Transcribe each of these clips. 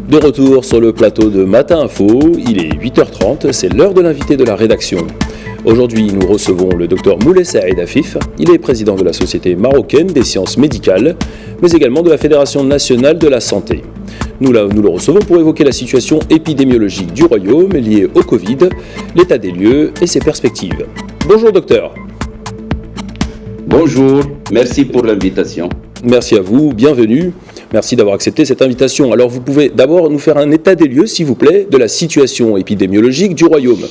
De retour sur le plateau de Matin Info, il est 8h30, c'est l'heure de l'invité de la rédaction. Aujourd'hui, nous recevons le docteur Moulay Saïd Afif. Il est président de la Société marocaine des sciences médicales, mais également de la Fédération nationale de la santé. Nous le recevons pour évoquer la situation épidémiologique du royaume liée au Covid, l'état des lieux et ses perspectives. Bonjour docteur. Bonjour, merci pour l'invitation. Merci à vous, bienvenue. Merci d'avoir accepté cette invitation. Alors vous pouvez d'abord nous faire un état des lieux, s'il vous plaît, de la situation épidémiologique du royaume.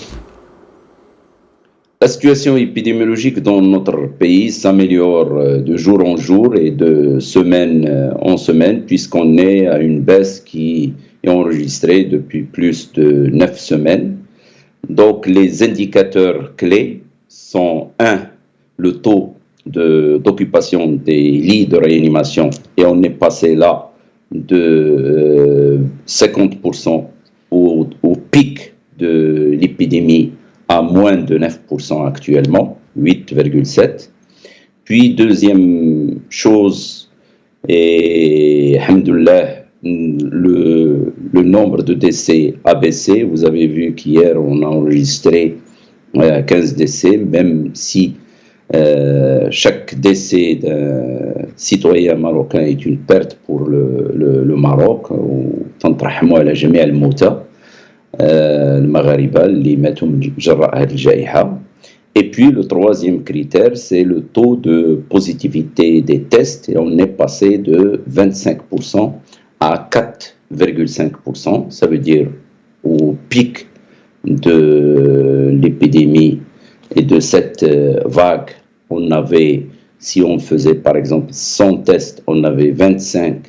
La situation épidémiologique dans notre pays s'améliore de jour en jour et de semaine en semaine, puisqu'on est à une baisse qui est enregistrée depuis plus de 9 semaines. Donc les indicateurs clés sont 1. Le taux d'occupation des lits de réanimation, et on est passé là de 50% au pic de l'épidémie à moins de 9% actuellement, 8,7%. Puis deuxième chose, et alhamdoulilah, le nombre de décès a baissé. Vous avez vu qu'hier on a enregistré 15 décès, même si chaque décès d'un citoyen marocain est une perte pour le Maroc. تنترحموا على جميع الموتى المغاربة اللي ماتوا من جراء هذه الجائحة. Et puis le troisième critère, c'est le taux de positivité des tests, et on est passé de 25% à 4,5%. Ça veut dire au pic de l'épidémie et de cette vague, on avait, si on faisait par exemple 100 tests, on avait 25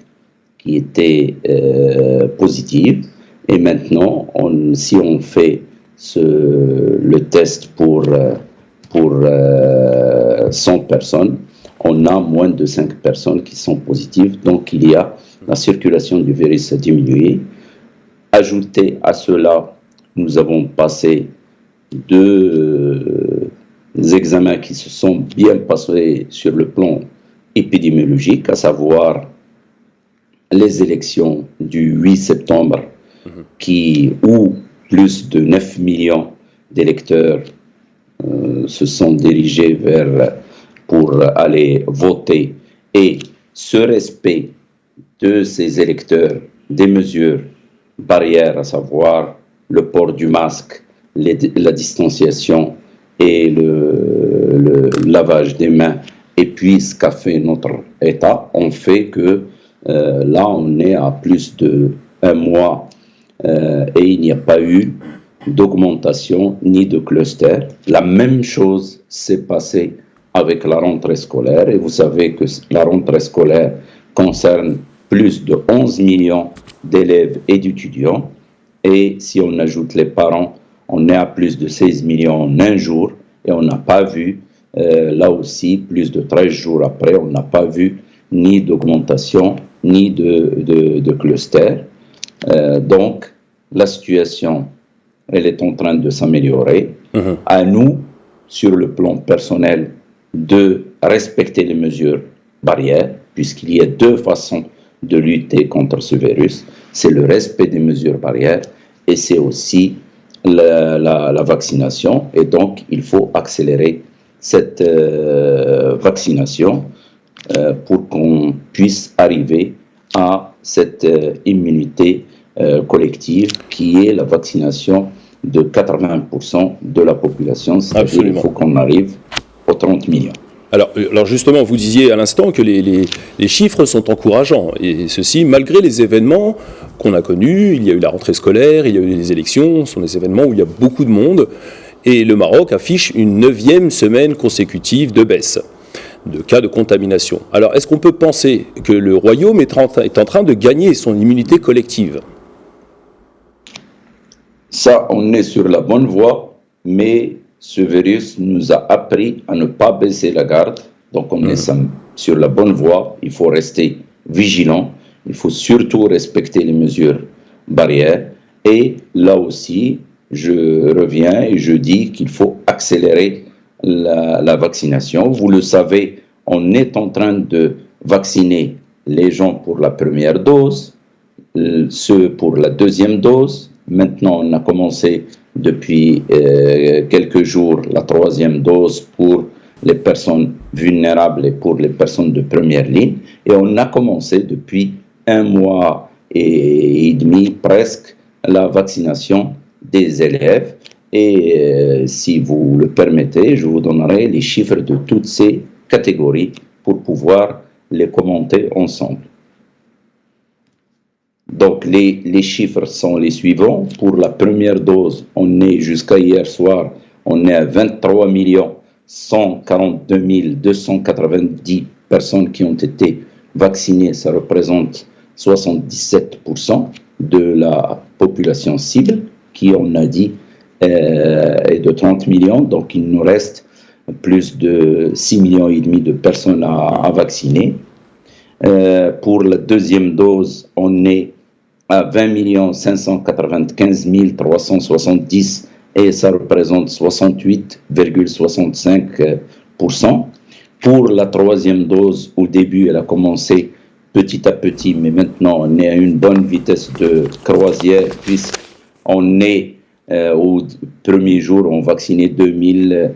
qui étaient positifs. Et maintenant, si on fait le test pour 100 personnes, on a moins de 5 personnes qui sont positives. Donc il y a la circulation du virus a diminué. Ajouté à cela, nous avons passé deux examens qui se sont bien passés sur le plan épidémiologique, à savoir les élections du 8 septembre, où plus de 9 millions d'électeurs se sont dirigés pour aller voter, et ce respect de ces électeurs, des mesures barrières, à savoir le port du masque, la distanciation et le lavage des mains, et puis ce qu'a fait notre État, ont fait que là on est à plus d'1 mois et il n'y a pas eu d'augmentation ni de cluster. La même chose s'est passée avec la rentrée scolaire, et vous savez que la rentrée scolaire concerne plus de 11 millions d'élèves et d'étudiants, et si on ajoute les parents, on est à plus de 16 millions en un jour, et on n'a pas vu, là aussi, plus de 13 jours après, on n'a pas vu ni d'augmentation, ni de cluster. Donc, la situation, elle est en train de s'améliorer. À nous, sur le plan personnel, de respecter les mesures barrières, puisqu'il y a deux façons de lutter contre ce virus. C'est le respect des mesures barrières, et c'est aussi la vaccination. Et donc, il faut accélérer cette vaccination pour qu'on puisse arriver à cette immunité collective qui est la vaccination de 80% de la population. C'est-à-dire qu'il faut qu'on arrive aux 30 millions. Alors justement, vous disiez à l'instant que les chiffres sont encourageants, et ceci malgré les événements qu'on a connus. Il y a eu la rentrée scolaire, il y a eu les élections, ce sont des événements où il y a beaucoup de monde, et le Maroc affiche une 9e semaine consécutive de baisse de cas de contamination. Alors est-ce qu'on peut penser que le royaume est en train de gagner son immunité collective ? Ça, on est sur la bonne voie, mais ce virus nous a appris à ne pas baisser la garde. Donc on est sur la bonne voie, il faut rester vigilant, il faut surtout respecter les mesures barrières. Et là aussi, je reviens et je dis qu'il faut accélérer la vaccination. Vous le savez, on est en train de vacciner les gens pour la première dose. ceux pour la deuxième dose. Maintenant, on a commencé depuis quelques jours la troisième dose pour les personnes vulnérables et pour les personnes de première ligne. Et on a commencé depuis 1 mois et demi presque la vaccination des élèves. Et si vous le permettez, je vous donnerai les chiffres de toutes ces catégories pour pouvoir les commenter ensemble. Donc les chiffres sont les suivants. Pour la première dose, on est jusqu'à hier soir, on est à 23 142 290 personnes qui ont été vaccinées. Ça représente 77% de la population cible qui, on a dit, est de 30 millions. Donc il nous reste plus de 6,5 millions de personnes à vacciner. Pour la deuxième dose, on est à 20 595 370 et ça représente 68,65%. Pour la troisième dose, au début, elle a commencé petit à petit, mais maintenant on est à une bonne vitesse de croisière puisqu'on est au premier jour, on vaccinait 2000,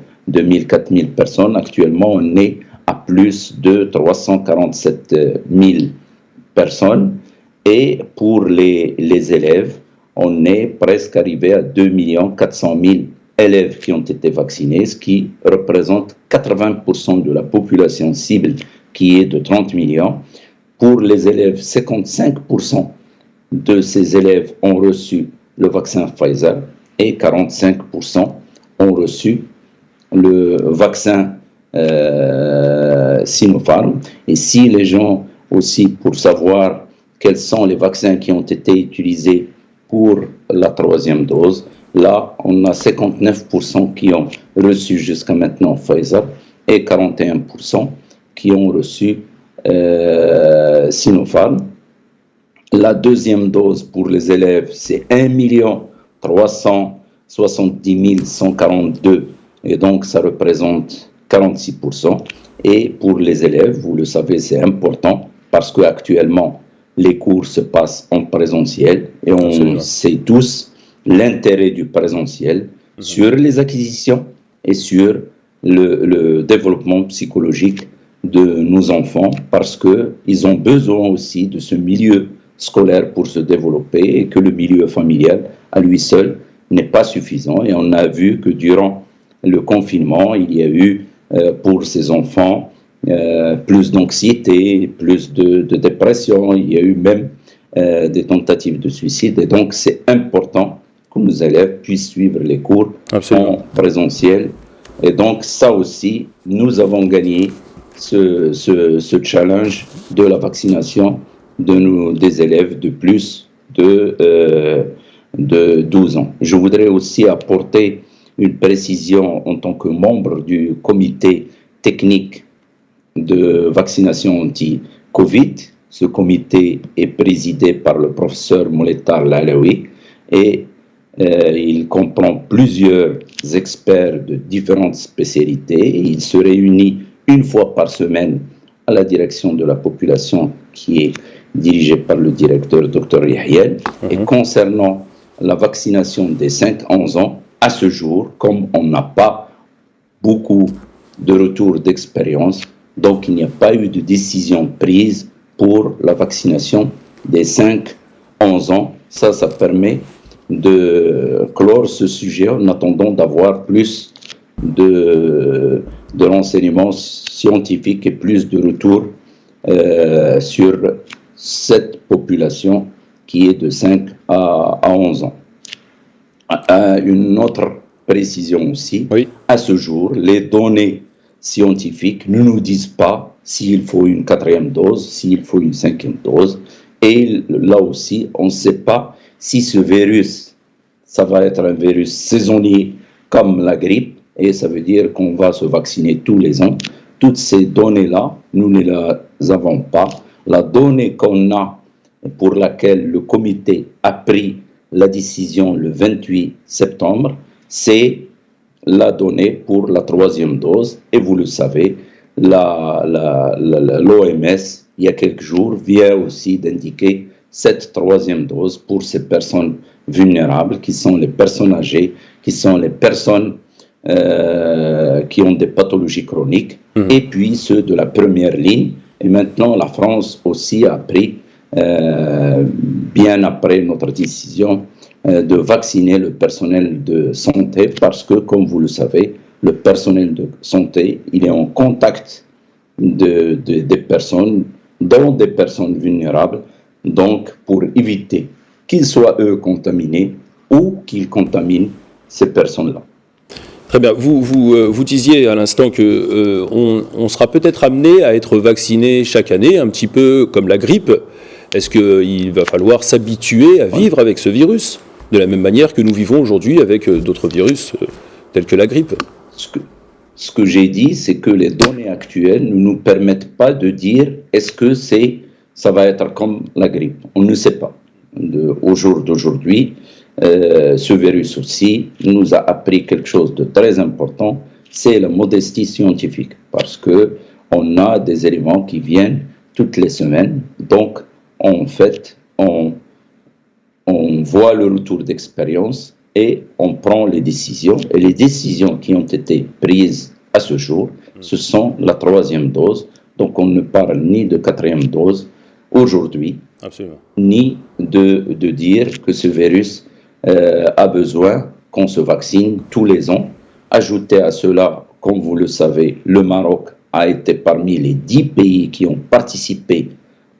4000 personnes. Actuellement, on est à plus de 347 000 personnes. Et pour les élèves, on est presque arrivé à 2 400 000 élèves qui ont été vaccinés, ce qui représente 80% de la population cible qui est de 30 millions. Pour les élèves, 55% de ces élèves ont reçu le vaccin Pfizer et 45% ont reçu le vaccin Sinopharm. Et si les gens aussi, pour savoir quels sont les vaccins qui ont été utilisés pour la troisième dose, là, on a 59% qui ont reçu jusqu'à maintenant Pfizer et 41% qui ont reçu Sinopharm. La deuxième dose pour les élèves, c'est 1 370 142 et donc ça représente 46%. Et pour les élèves, vous le savez, c'est important parce qu'actuellement, les cours se passent en présentiel et on sait tous l'intérêt du présentiel sur les acquisitions et sur le développement psychologique de nos enfants parce qu'ils ont besoin aussi de ce milieu scolaire pour se développer et que le milieu familial à lui seul n'est pas suffisant. Et on a vu que durant le confinement, il y a eu pour ces enfants plus d'anxiété, plus de dépression, il y a eu même des tentatives de suicide. Et donc, c'est important que nos élèves puissent suivre les cours en présentiel. Et donc, ça aussi, nous avons gagné ce challenge de la vaccination des élèves de plus de 12 ans. Je voudrais aussi apporter une précision en tant que membre du comité technique de vaccination anti-Covid. Ce comité est présidé par le professeur Moulettar Lalaoui et il comprend plusieurs experts de différentes spécialités. Il se réunit une fois par semaine à la direction de la population qui est dirigée par le directeur Dr Yahyel. Et concernant la vaccination des 5-11 ans, à ce jour, comme on n'a pas beaucoup de retours d'expérience, donc il n'y a pas eu de décision prise pour la vaccination des 5-11 ans. Ça permet de clore ce sujet en attendant d'avoir plus de renseignements scientifiques et plus de retours sur cette population qui est de 5 à 11 ans. Une autre précision aussi, à ce jour, les données scientifiques ne nous disent pas s'il faut une 4e dose, s'il faut une 5e dose. Et là aussi, on ne sait pas si ce virus, ça va être un virus saisonnier comme la grippe, et ça veut dire qu'on va se vacciner tous les ans. Toutes ces données-là, nous ne les avons pas. La donnée qu'on a, pour laquelle le comité a pris la décision le 28 septembre, c'est la donnée pour la 3e dose. Et vous le savez, l'OMS, il y a quelques jours, vient aussi d'indiquer cette troisième dose pour ces personnes vulnérables, qui sont les personnes âgées, qui sont les personnes qui ont des pathologies chroniques, et puis ceux de la première ligne. Et maintenant, la France aussi a pris, bien après notre décision, de vacciner le personnel de santé, parce que, comme vous le savez, le personnel de santé, il est en contact des personnes, dont des personnes vulnérables, donc pour éviter qu'ils soient eux contaminés ou qu'ils contaminent ces personnes-là. Très bien. Vous disiez à l'instant que on sera peut-être amené à être vacciné chaque année, un petit peu comme la grippe. Est-ce qu'il va falloir s'habituer à vivre avec ce virus, de la même manière que nous vivons aujourd'hui avec d'autres virus tels que la grippe? Ce que j'ai dit, c'est que les données actuelles ne nous permettent pas de dire est-ce que ça va être comme la grippe. On ne sait pas. Au jour d'aujourd'hui, ce virus aussi nous a appris quelque chose de très important, c'est la modestie scientifique, parce que on a des éléments qui viennent toutes les semaines. Donc, en fait, on voit le retour d'expérience et on prend les décisions. Et les décisions qui ont été prises à ce jour, ce sont la troisième dose. Donc, on ne parle ni de quatrième dose aujourd'hui, absolument, ni de dire que ce virus a besoin qu'on se vaccine tous les ans. Ajoutez à cela, comme vous le savez, le Maroc a été parmi les 10 pays qui ont participé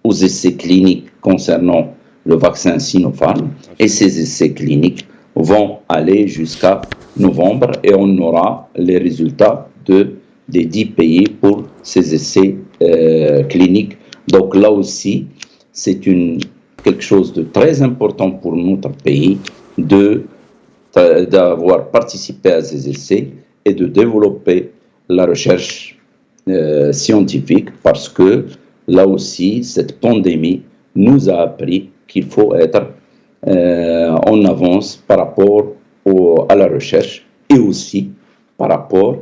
aux essais cliniques concernant le vaccin Sinopharm, et ces essais cliniques vont aller jusqu'à novembre et on aura les résultats des 10 pays pour ces essais cliniques. Donc là aussi, c'est quelque chose de très important pour notre pays d'avoir participé à ces essais et de développer la recherche scientifique, parce que là aussi, cette pandémie nous a appris qu'il faut être en avance par rapport à la recherche et aussi par rapport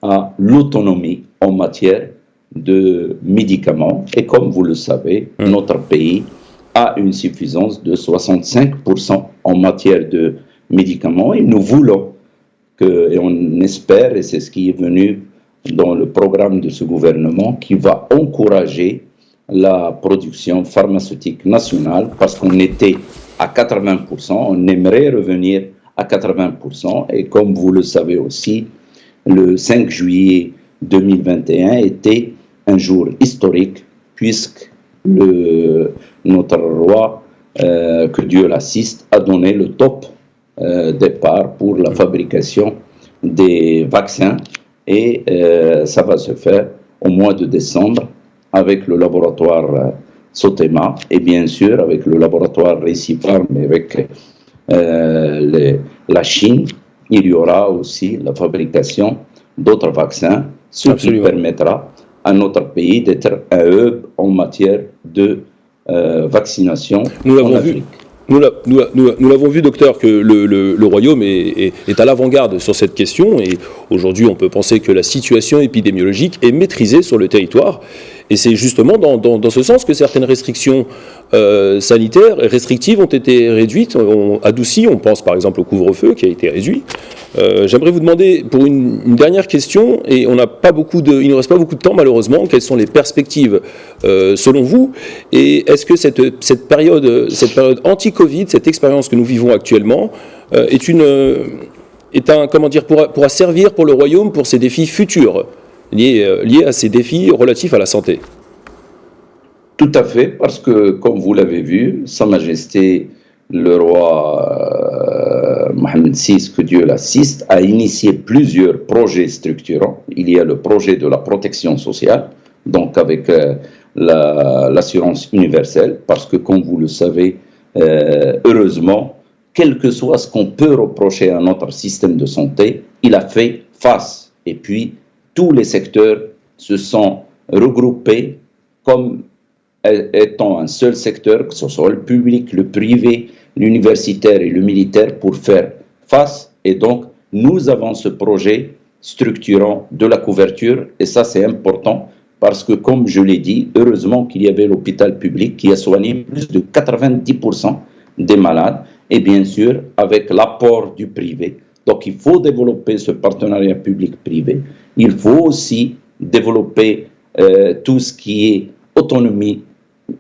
à l'autonomie en matière de médicaments. Et comme vous le savez, notre pays a une suffisance de 65% en matière de médicaments, et nous voulons et on espère, et c'est ce qui est venu dans le programme de ce gouvernement, qui va encourager la production pharmaceutique nationale, parce qu'on était à 80%, on aimerait revenir à 80%, et comme vous le savez aussi, le 5 juillet 2021 était un jour historique, puisque notre roi, que Dieu l'assiste, a donné le top départ pour la fabrication des vaccins, et ça va se faire au mois de décembre avec le laboratoire Sotema, et bien sûr avec le laboratoire Recipharm, mais avec la Chine. Il y aura aussi la fabrication d'autres vaccins, ce qui permettra à notre pays d'être un hub en matière de vaccination en Afrique. Nous l'avons vu, docteur, que le Royaume est à l'avant-garde sur cette question, et aujourd'hui on peut penser que la situation épidémiologique est maîtrisée sur le territoire, et c'est justement dans ce sens que certaines restrictions sanitaires restrictives ont été réduites, adoucies. On pense par exemple au couvre-feu qui a été réduit. J'aimerais vous demander, pour une dernière question, et il ne reste pas beaucoup de temps malheureusement, quelles sont les perspectives selon vous, et est-ce que cette période anti-Covid, cette expérience que nous vivons actuellement, pourra servir pour le Royaume pour ses défis futurs, liés à ces défis relatifs à la santé? Tout à fait, parce que, comme vous l'avez vu, Sa Majesté le roi Mohamed VI, que Dieu l'assiste, a initié plusieurs projets structurants. Il y a le projet de la protection sociale, donc avec l'assurance universelle, parce que, comme vous le savez, heureusement, quel que soit ce qu'on peut reprocher à notre système de santé, il a fait face. Et puis, tous les secteurs se sont regroupés comme étant un seul secteur, que ce soit le public, le privé, l'universitaire et le militaire, pour faire face. Et donc, nous avons ce projet structurant de la couverture, et ça c'est important, parce que, comme je l'ai dit, heureusement qu'il y avait l'hôpital public qui a soigné plus de 90% des malades, et bien sûr, avec l'apport du privé. Donc, il faut développer ce partenariat public-privé. Il faut aussi développer tout ce qui est autonomie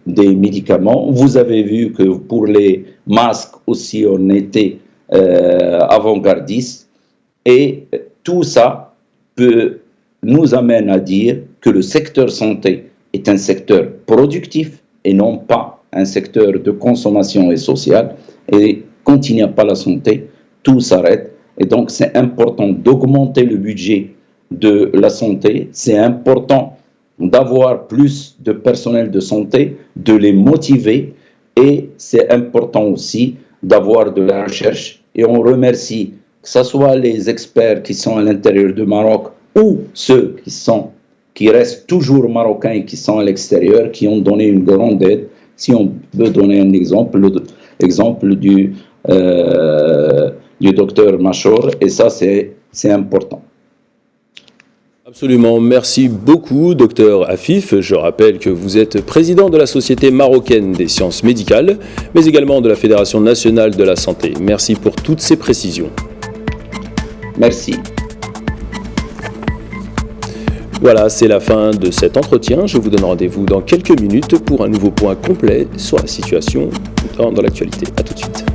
des médicaments. Vous avez vu que pour les masques aussi, on était avant-gardistes. Et tout ça nous amène à dire que le secteur santé est un secteur productif et non pas un secteur de consommation et social. Et quand il n'y a pas la santé, tout s'arrête. Et donc, c'est important d'augmenter le budget de la santé. C'est important d'avoir plus de personnel de santé, de les motiver. Et c'est important aussi d'avoir de la recherche. Et on remercie, que ce soit les experts qui sont à l'intérieur du Maroc ou ceux qui restent toujours marocains et qui sont à l'extérieur, qui ont donné une grande aide. Si on peut donner un exemple du docteur Machor, et ça c'est important. Absolument, merci beaucoup, docteur Afif. Je rappelle que vous êtes président de la Société marocaine des sciences médicales, mais également de la Fédération nationale de la santé. Merci pour toutes ces précisions. Merci. Voilà, c'est la fin de cet entretien. Je vous donne rendez-vous dans quelques minutes pour un nouveau point complet sur la situation dans l'actualité. À tout de suite.